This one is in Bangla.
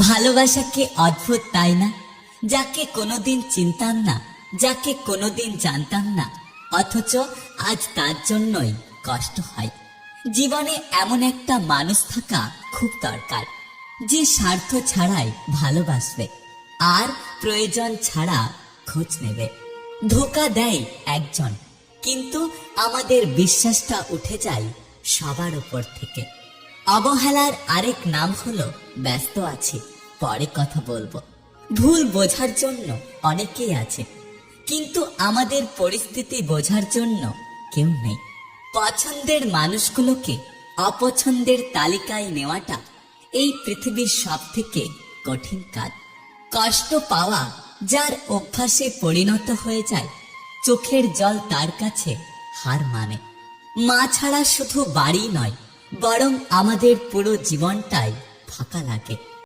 ভালোবাসা কি অদ্ভুত তাই না? যাকে কোনোদিন চিনতাম না, যাকে কোনোদিন জানতাম না, অথচ আজ তার জন্যই কষ্ট হয়। জীবনে এমন একটা মানুষ থাকা খুব দরকার, যে স্বার্থ ছাড়াই ভালোবাসবে আর প্রয়োজন ছাড়া খোঁজ নেবে। ধোঁকা দেয় একজন, কিন্তু আমাদের বিশ্বাসটা উঠে যায় সবার উপর থেকে। অবহেলার আরেক নাম হলো ব্যস্ত আছি, পরে কথা বলবো। ভুল বোঝার জন্য অনেকেই আছে, কিন্তু আমাদের পরিস্থিতি বোঝার জন্য কেউ নেই। পছন্দের মানুষগুলোকে অপছন্দের তালিকায় নেওয়াটা এই পৃথিবীর সব থেকে কঠিন কাজ। কষ্ট পাওয়া যার অভ্যাসে পরিণত হয়ে যায়, চোখের জল তার কাছে হার মানে। মা ছাড়া শুধু বাড়ি নয়, বরং আমাদের পুরো জীবনটাই ফাঁকা লাগে।